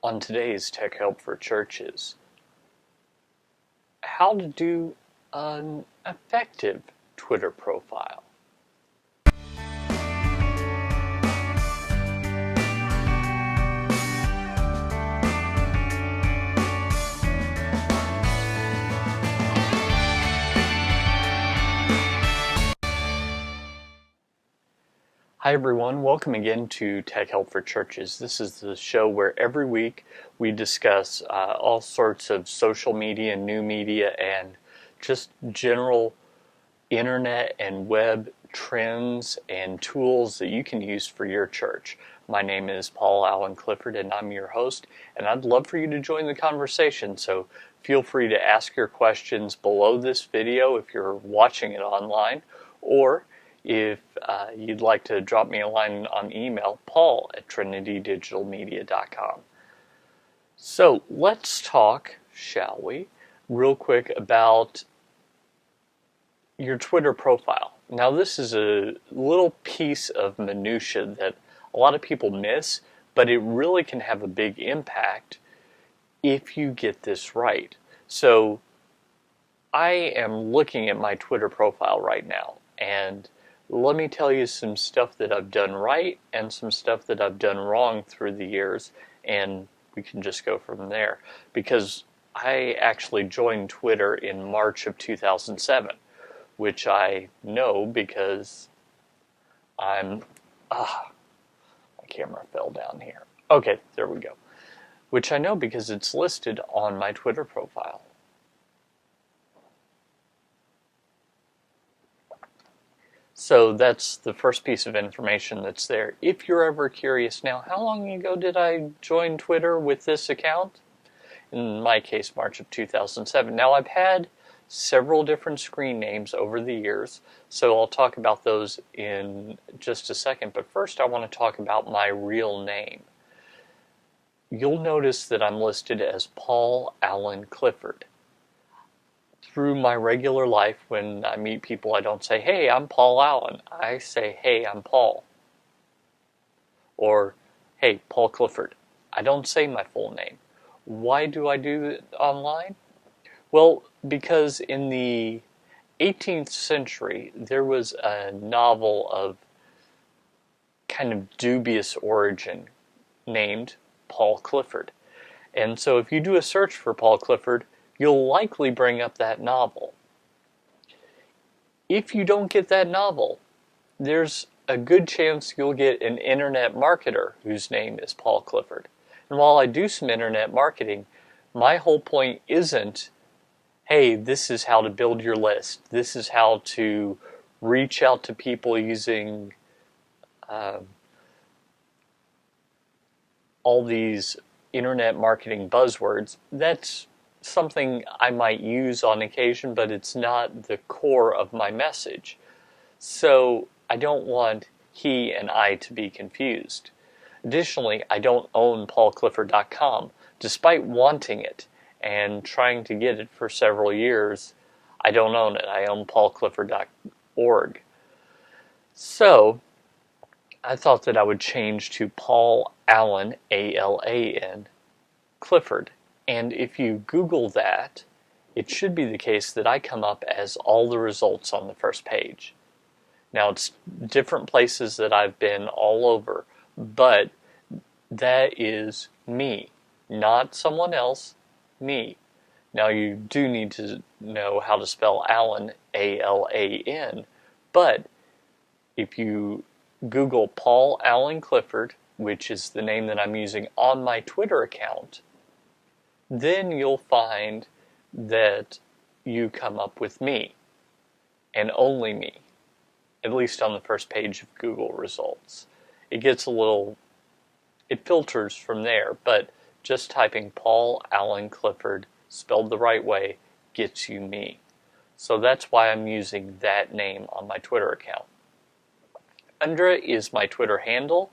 On today's Tech Help for Churches, how to do an effective Twitter profile. Hi everyone, welcome again to Tech Help for Churches. This is the show where every week we discuss all sorts of social media, new media, and just general internet and web trends and tools that you can use for your church. My name is Paul Allen Clifford and I'm your host, and I'd love for you to join the conversation, so feel free to ask your questions below this video if you're watching it online, or if you'd like to drop me a line on email, paul@trinitydigitalmedia.com. So let's talk, shall we, real quick about your Twitter profile. Now this is a little piece of minutia that a lot of people miss, but it really can have a big impact if you get this right. So I am looking at my Twitter profile right now, and let me tell you some stuff that I've done right and some stuff that I've done wrong through the years, and we can just go from there. Because I actually joined Twitter in March of 2007, which I know because my camera fell down here. Okay, there we go. Which I know because it's listed on my Twitter profile. So that's the first piece of information that's there. If you're ever curious now, how long ago did I join Twitter with this account? In my case, March of 2007. Now I've had several different screen names over the years, so I'll talk about those in just a second, but first I want to talk about my real name. You'll notice that I'm listed as Paul Allen Clifford. Through my regular life, when I meet people, I don't say, "Hey, I'm Paul Allen." I say, "Hey, I'm Paul." Or, "Hey, Paul Clifford." I don't say my full name. Why do I do it online? Well, because in the 18th century, there was a novel of kind of dubious origin named Paul Clifford. And so if you do a search for Paul Clifford, you'll likely bring up that novel. If you don't get that novel, there's a good chance you'll get an internet marketer whose name is Paul Clifford. And while I do some internet marketing, my whole point isn't, hey, this is how to build your list. This is how to reach out to people using all these internet marketing buzzwords. That's something I might use on occasion, but it's not the core of my message. So I don't want he and I to be confused. Additionally, I don't own paulclifford.com, despite wanting it and trying to get it for several years. I don't own it. I own paulclifford.org. So I thought that I would change to Paul Allen, A-L-A-N, Clifford. And if you Google that, it should be the case that I come up as all the results on the first page. Now, it's different places that I've been all over, but that is me, not someone else, me. Now, you do need to know how to spell Allen, A-L-A-N, but if you Google Paul Allen Clifford, which is the name that I'm using on my Twitter account, then you'll find that you come up with me, and only me, at least on the first page of Google results. It filters from there, but just typing Paul Allen Clifford spelled the right way gets you me. So that's why I'm using that name on my Twitter account. Under it is my Twitter handle.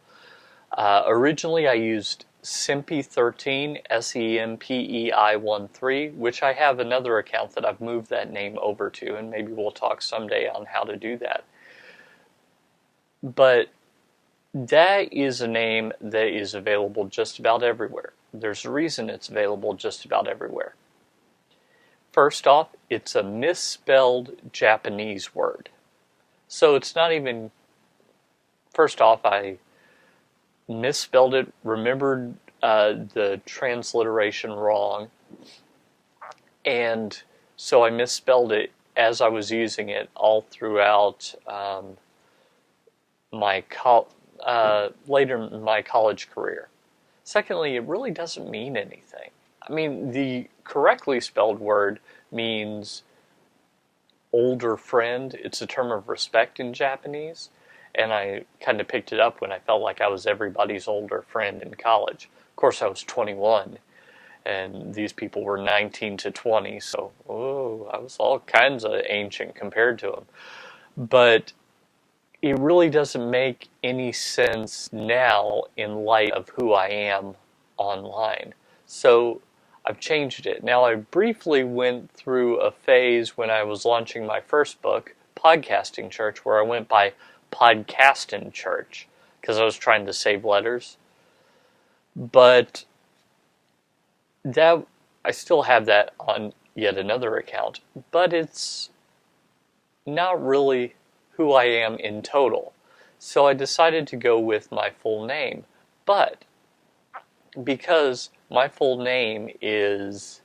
Originally I used Sempei13, SEMPEI13, which I have another account that I've moved that name over to, and maybe we'll talk someday on how to do that. But that is a name that is available just about everywhere. There's a reason it's available just about everywhere. First off, it's a misspelled Japanese word. So it's not even, first off, I misspelled it, remembered the transliteration wrong, and so I misspelled it as I was using it all throughout later in my college career. Secondly, it really doesn't mean anything. I mean, the correctly spelled word means older friend. It's a term of respect in Japanese, and I kind of picked it up when I felt like I was everybody's older friend in college. Of course, I was 21, and these people were 19 to 20, so I was all kinds of ancient compared to them. But it really doesn't make any sense now in light of who I am online. So I've changed it. Now, I briefly went through a phase when I was launching my first book, Podcasting Church, where I went by Podcastin' Church because I was trying to save letters. But that I still have that on yet another account, but it's not really who I am in total. So I decided to go with my full name. But because my full name is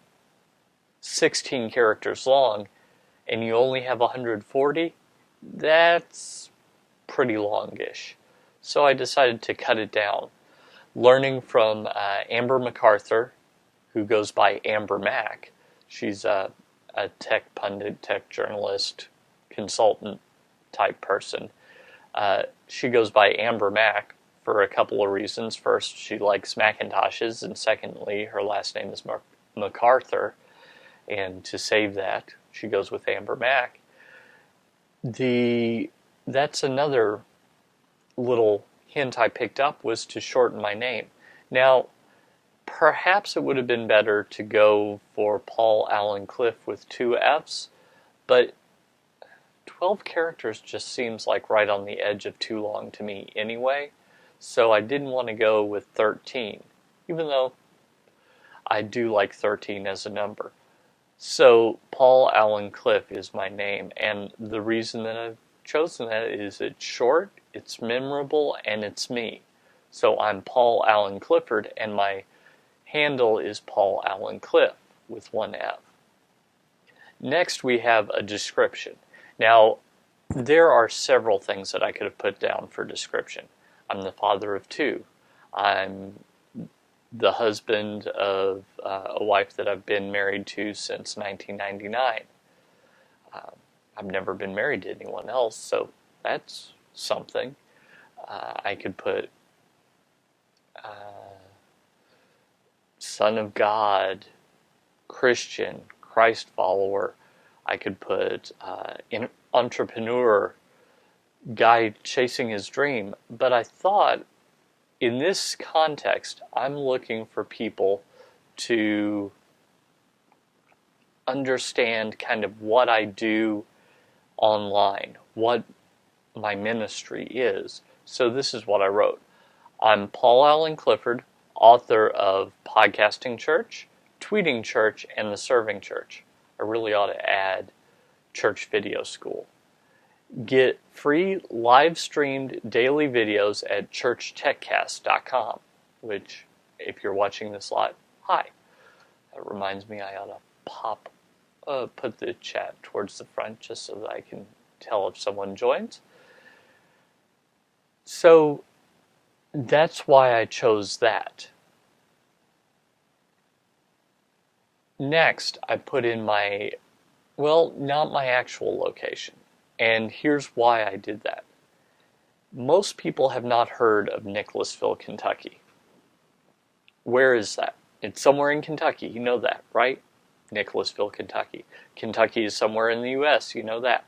16 characters long and you only have 140, that's pretty longish. So I decided to cut it down. Learning from Amber MacArthur, who goes by Amber Mac. She's a tech pundit, tech journalist, consultant type person. She goes by Amber Mac for a couple of reasons. First, she likes Macintoshes, and secondly, her last name is MacArthur, and to save that, she goes with Amber Mac. That's another little hint I picked up, was to shorten my name. Now, perhaps it would have been better to go for Paul Allen Cliff with 2 F's, but 12 characters just seems like right on the edge of too long to me anyway, so I didn't want to go with 13, even though I do like 13 as a number. So Paul Allen Cliff is my name, and the reason that I've chosen that is it's short, it's memorable, and it's me. So I'm Paul Allen Clifford, and my handle is Paul Allen Cliff with 1 F. Next, we have a description. Now, there are several things that I could have put down for description. I'm the father of 2. I'm the husband of a wife that I've been married to since 1999. I've never been married to anyone else, so that's something. I could put Son of God, Christian, Christ follower. I could put entrepreneur, guy chasing his dream. But I thought, in this context, I'm looking for people to understand kind of what I do online, what my ministry is. So this is what I wrote. I'm Paul Allen Clifford, author of Podcasting Church, Tweeting Church, and The Serving Church. I really ought to add Church Video School. Get free live-streamed daily videos at churchtechcast.com, which, if you're watching this live, hi. That reminds me I ought to put the chat towards the front just so that I can tell if someone joins. So that's why I chose that. Next, I put in not my actual location. And here's why I did that. Most people have not heard of Nicholasville, Kentucky. Where is that? It's somewhere in Kentucky. You know that, right? Nicholasville, Kentucky. Kentucky is somewhere in the U.S. You know that.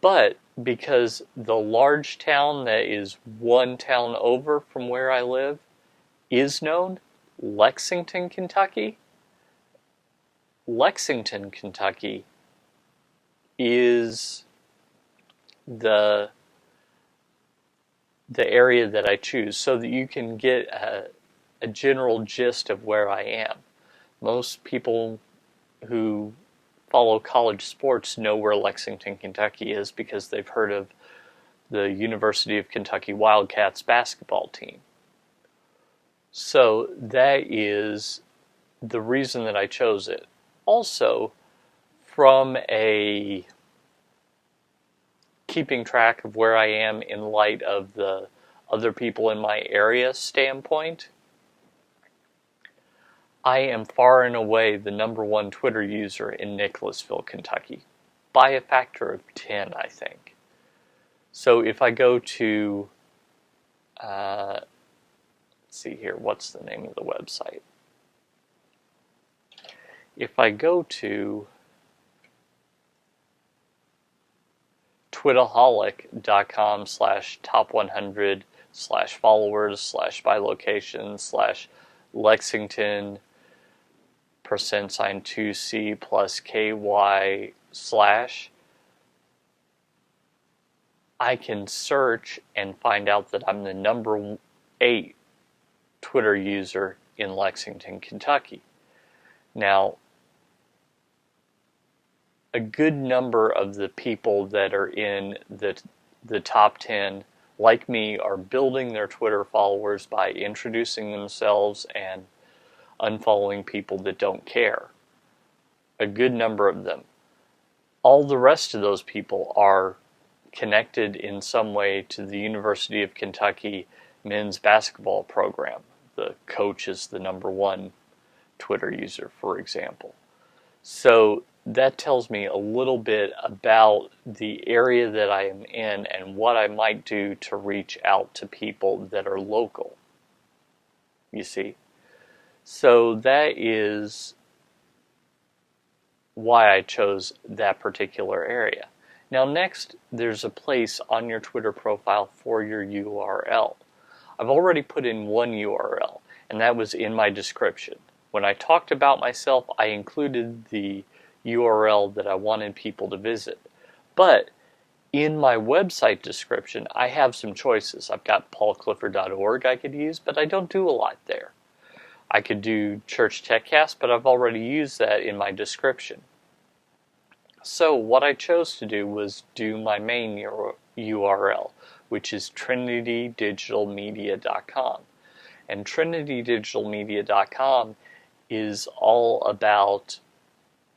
But because the large town that is one town over from where I live is known, Lexington, Kentucky. Lexington, Kentucky is the the area that I choose so that you can get a general gist of where I am. Most people who follow college sports know where Lexington, Kentucky is because they've heard of the University of Kentucky Wildcats basketball team. So that is the reason that I chose it. Also, from a keeping track of where I am in light of the other people in my area standpoint, I am far and away the #1 Twitter user in Nicholasville, Kentucky, by a factor of 10, I think. So if I go to, let's see here, what's the name of the website? If I go to twitaholic.com/top100/followers/by location/Lexington %2C plus KY / I can search and find out that I'm the #8 Twitter user in Lexington, Kentucky. Now, a good number of the people that are in the top 10, like me, are building their Twitter followers by introducing themselves and unfollowing people that don't care. A good number of them. All the rest of those people are connected in some way to the University of Kentucky men's basketball program. The coach is the #1 Twitter user, for example. So that tells me a little bit about the area that I am in and what I might do to reach out to people that are local. You see? So that is why I chose that particular area. Now next, there's a place on your Twitter profile for your URL. I've already put in one URL, and that was in my description. When I talked about myself, I included the URL that I wanted people to visit. But in my website description, I have some choices. I've got paulclifford.org I could use, but I don't do a lot there. I could do Church TechCast, but I've already used that in my description. So what I chose to do was do my main URL, which is trinitydigitalmedia.com. And trinitydigitalmedia.com is all about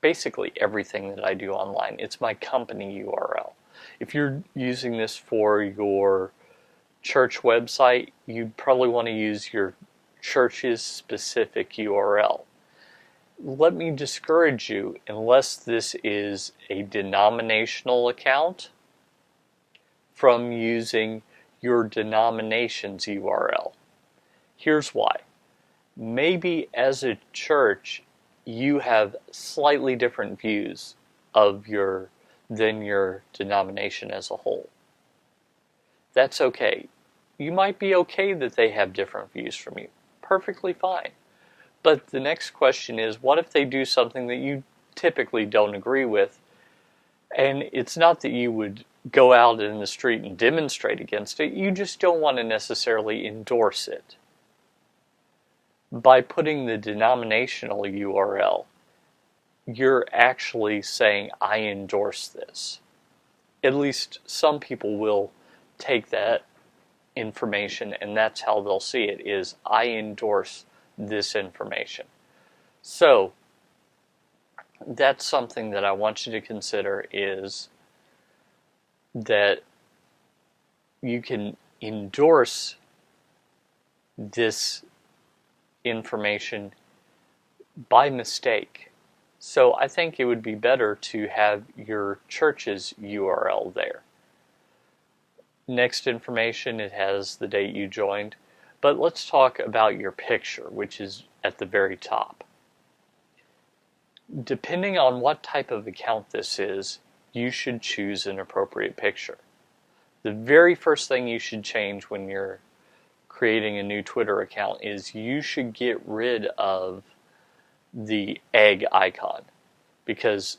basically everything that I do online. It's my company URL. If you're using this for your church website, you'd probably want to use your church's specific URL. Let me discourage you, unless this is a denominational account, from using your denomination's URL. Here's why. Maybe as a church, you have slightly different views of than your denomination as a whole. That's okay. You might be okay that they have different views from you. Perfectly fine. But the next question is, what if they do something that you typically don't agree with? And it's not that you would go out in the street and demonstrate against it. You just don't want to necessarily endorse it. By putting the denominational URL, you're actually saying, I endorse this. At least some people will take that information, and that's how they'll see it, is I endorse this information. So that's something that I want you to consider, is that you can endorse this information by mistake. So I think it would be better to have your church's URL there. Next information, it has the date you joined. But let's talk about your picture, which is at the very top. Depending on what type of account this is, you should choose an appropriate picture. The very first thing you should change when you're creating a new Twitter account is you should get rid of the egg icon, because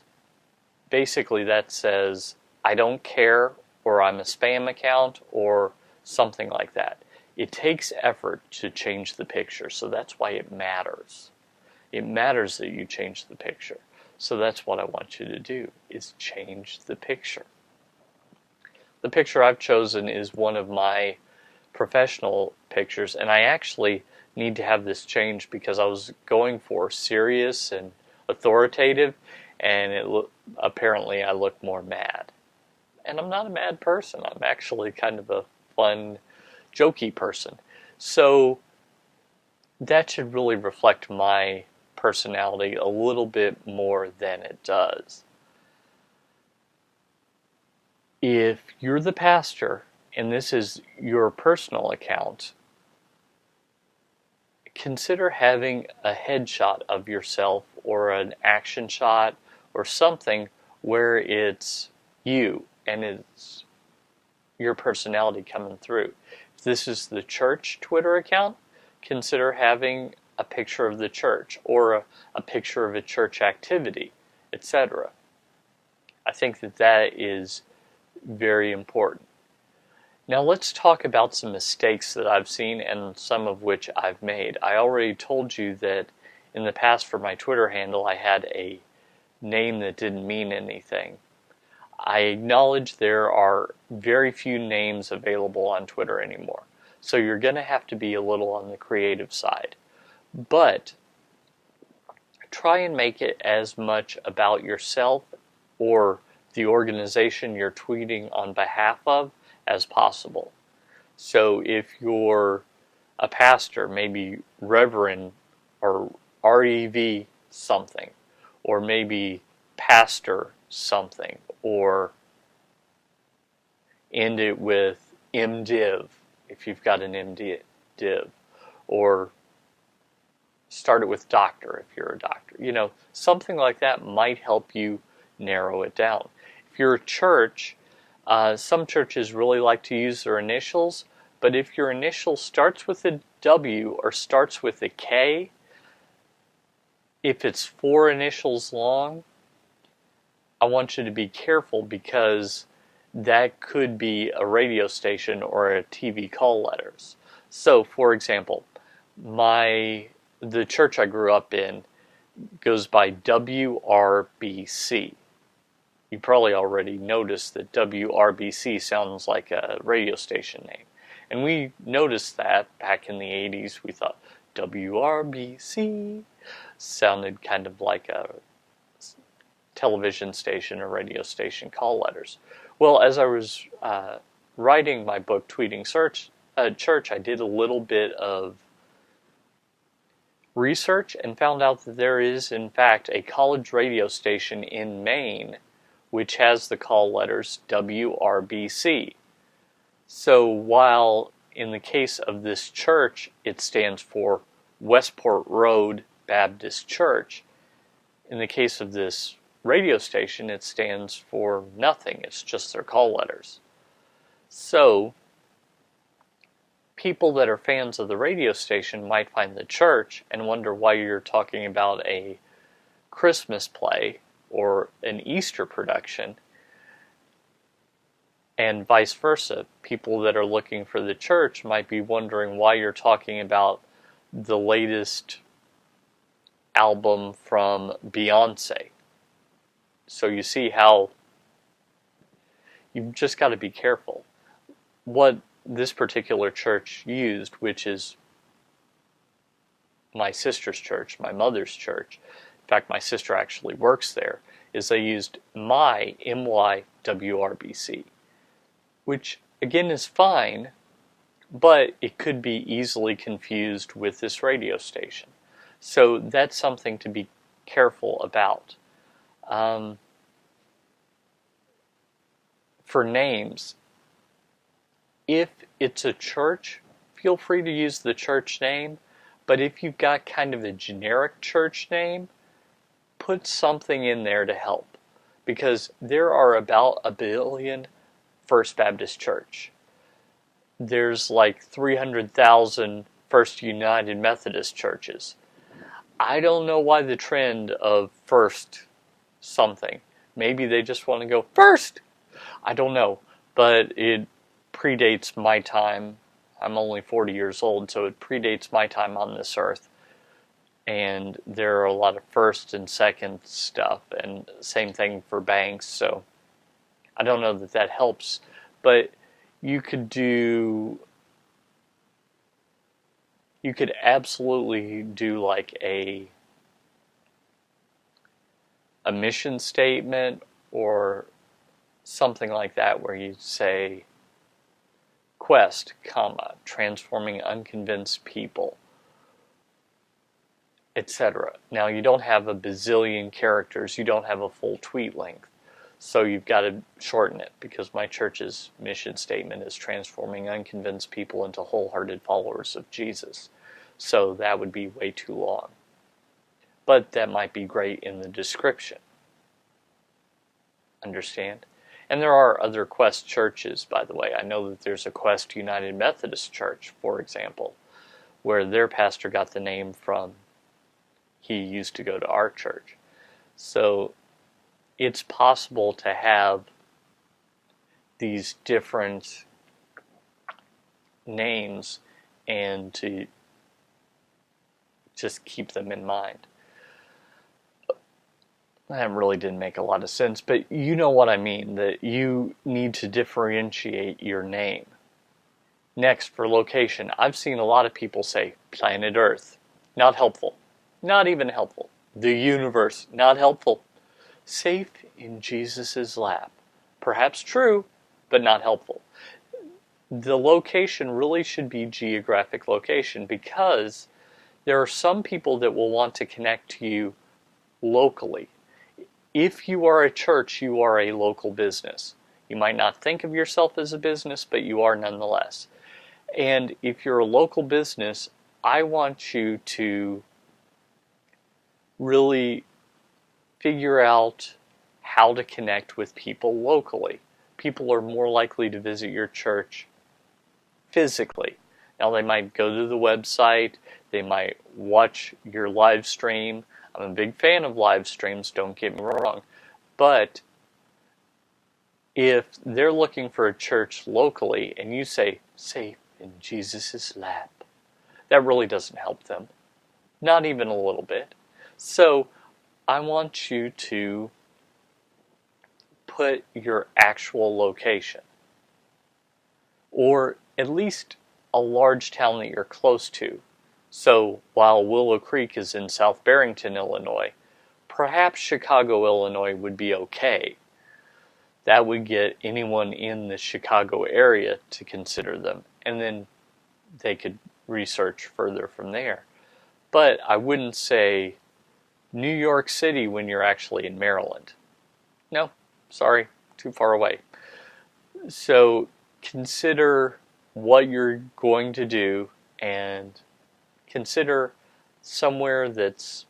basically that says I don't care, or I'm a spam account, or something like that. It takes effort to change the picture, so that's why it matters. It matters that you change the picture. So that's what I want you to do, is change the picture. The picture I've chosen is one of my professional pictures, and I actually need to have this changed because I was going for serious and authoritative, and apparently I look more mad. And I'm not a mad person. I'm actually kind of a fun, jokey person. So that should really reflect my personality a little bit more than it does. If you're the pastor and this is your personal account, consider having a headshot of yourself or an action shot or something where it's you and it's your personality coming through. If this is the church Twitter account, consider having a picture of the church or a picture of a church activity, etc. I think that is very important. Now let's talk about some mistakes that I've seen and some of which I've made. I already told you that in the past for my Twitter handle I had a name that didn't mean anything. I acknowledge there are very few names available on Twitter anymore, so you're going to have to be a little on the creative side. But try and make it as much about yourself or the organization you're tweeting on behalf of as possible. So if you're a pastor, maybe Reverend or REV something, or maybe Pastor something, or end it with MDiv if you've got an MDiv, or start it with doctor if you're a doctor. You know, something like that might help you narrow it down. If you're a church, some churches really like to use their initials, but if your initial starts with a W or starts with a K, if it's 4 initials long, I want you to be careful because that could be a radio station or a TV call letters. So, for example, the church I grew up in goes by WRBC. You probably already noticed that WRBC sounds like a radio station name. And we noticed that back in the 80s. We thought WRBC sounded kind of like a television station or radio station call letters. Well, as I was writing my book, Tweeting Church, I did a little bit of research and found out that there is, in fact, a college radio station in Maine which has the call letters WRBC. So while in the case of this church it stands for Westport Road Baptist Church, in the case of this radio station it stands for nothing. It's just their call letters. So people that are fans of the radio station might find the church and wonder why you're talking about a Christmas play or an Easter production, and vice versa. People that are looking for the church might be wondering why you're talking about the latest album from Beyonce. So you see how you've just got to be careful. What this particular church used, which is my sister's church, my mother's church, in fact my sister actually works there, is they used my MYWRBC, which again is fine, but it could be easily confused with this radio station. So that's something to be careful about. For names, if it's a church, feel free to use the church name, but if you've got kind of a generic church name, put something in there to help, because there are about 1 billion First Baptist Church. There's like 300,000 First United Methodist churches. I don't know why the trend of first something. Maybe they just want to go first. I don't know, but it predates my time. I'm only 40 years old, so it predates my time on this earth. And there are a lot of first and second stuff, and same thing for banks, so I don't know that that helps, but you could absolutely do like a mission statement or something like that, where you say quest, comma, transforming unconvinced people, etc. Now, you don't have a bazillion characters, you don't have a full tweet length, so you've got to shorten it, because my church's mission statement is transforming unconvinced people into wholehearted followers of Jesus. So that would be way too long. But that might be great in the description. Understand? And there are other Quest churches, by the way. I know that there's a Quest United Methodist Church, for example, where their pastor got the name from, he used to go to our church. So it's possible to have these different names and to just keep them in mind. That really didn't make a lot of sense, but you know what I mean, that you need to differentiate your name. Next, for location, I've seen a lot of people say planet Earth. Not helpful. Not even helpful. The universe. Not helpful. Safe in Jesus' lap. Perhaps true, but not helpful. The location really should be geographic location, because there are some people that will want to connect to you locally. If you are a church, you are a local business. You might not think of yourself as a business, but you are nonetheless. And if you're a local business, I want you to really figure out how to connect with people locally. People are more likely to visit your church physically. Now, they might go to the website, they might watch your live stream. I'm a big fan of live streams, don't get me wrong. But if they're looking for a church locally and you say, safe in Jesus' lap, that really doesn't help them. Not even a little bit. So I want you to put your actual location, or at least a large town that you're close to. So while Willow Creek is in South Barrington, Illinois, perhaps Chicago, Illinois would be okay. That would get anyone in the Chicago area to consider them, and then they could research further from there. But I wouldn't say New York City when you're actually in Maryland. No, sorry, too far away. So consider what you're going to do, and consider somewhere that's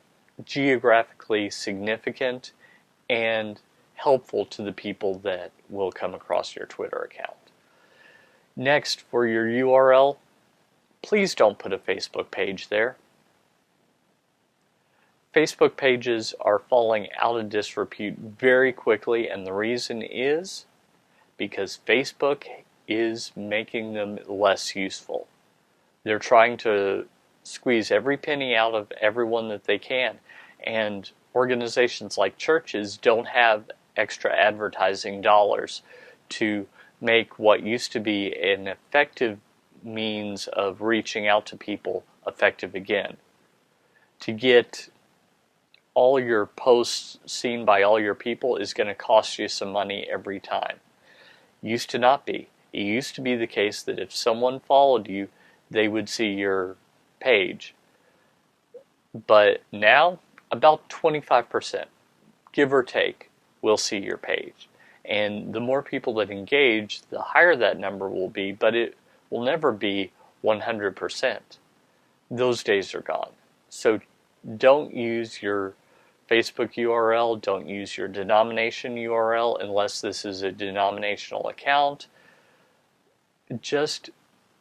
geographically significant and helpful to the people that will come across your Twitter account. Next, for your URL, please don't put a Facebook page there. Facebook pages are falling out of disrepute very quickly, and the reason is because Facebook is making them less useful. They're trying to squeeze every penny out of everyone that they can, and organizations like churches don't have extra advertising dollars to make what used to be an effective means of reaching out to people effective again. To get all your posts seen by all your people is going to cost you some money every time. Used to not be. It used to be the case that if someone followed you, they would see your page. But now, about 25%, give or take, will see your page. And the more people that engage, the higher that number will be, but it will never be 100%. Those days are gone. So don't use your Facebook URL, don't use your denomination URL unless this is a denominational account. Just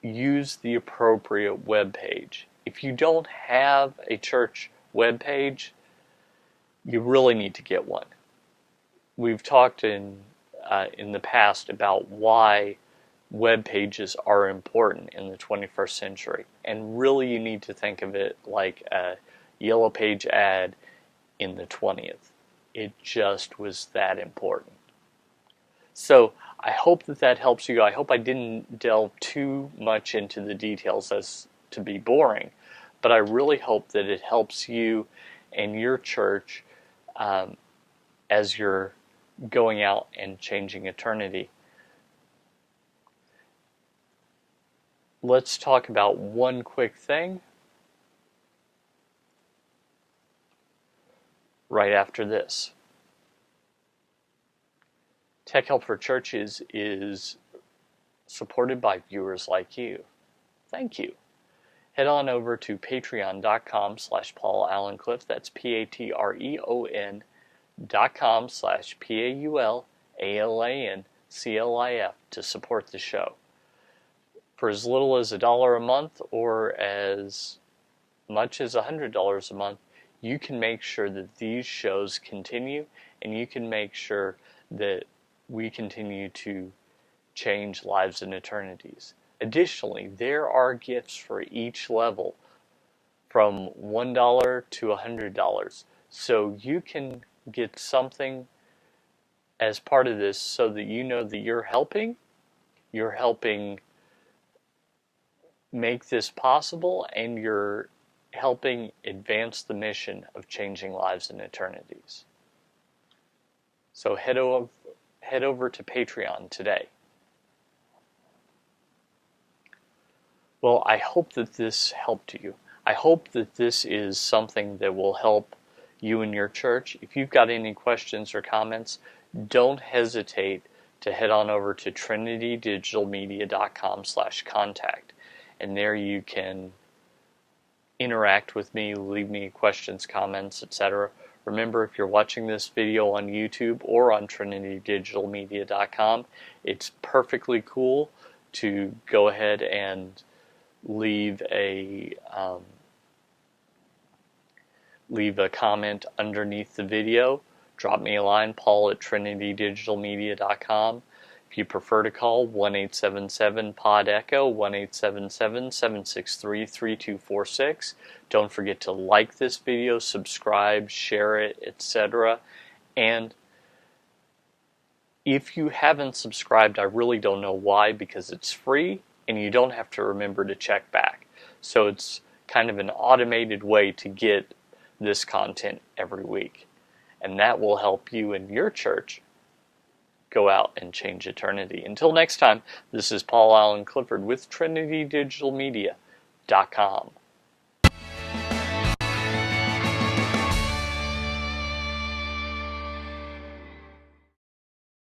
use the appropriate web page. If you don't have a church web page, you really need to get one. We've talked in the past about why web pages are important in the 21st century. And really, you need to think of it like a Yellow Page ad in the 20th. It just was that important. So I hope that helps you. I hope I didn't delve too much into the details as to be boring, but I really hope that it helps you and your church as you're going out and changing eternity. Let's talk about one quick thing right after this. Tech Help for Churches is supported by viewers like you. Thank you. Head on over to patreon.com/PaulAllenCliff. That's patreon.com/PaulAllenCliff to support the show. For as little as $1 a month or as much as $100 a month, you can make sure that these shows continue, and you can make sure that we continue to change lives and eternities. Additionally, there are gifts for each level from $1 to $100. So you can get something as part of this so that you know that you're helping make this possible, and you're helping advance the mission of changing lives and eternities. So head over to Patreon today. Well, I hope that this helped you. I hope that this is something that will help you and your church. If you've got any questions or comments, don't hesitate to head on over to trinitydigitalmedia.com/contact. And there you can interact with me, leave me questions, comments, etc. Remember, if you're watching this video on YouTube or on trinitydigitalmedia.com, it's perfectly cool to go ahead and leave a comment underneath the video. Drop me a line, paul@trinitydigitalmedia.com. If you prefer to call, 1-877-POD-ECHO, 1-877-763-3246. Don't forget to like this video, subscribe, share it, etc. And if you haven't subscribed, I really don't know why, because it's free and you don't have to remember to check back. So it's kind of an automated way to get this content every week. And that will help you and your church go out and change eternity. Until next time, this is Paul Allen Clifford with TrinityDigitalMedia.com.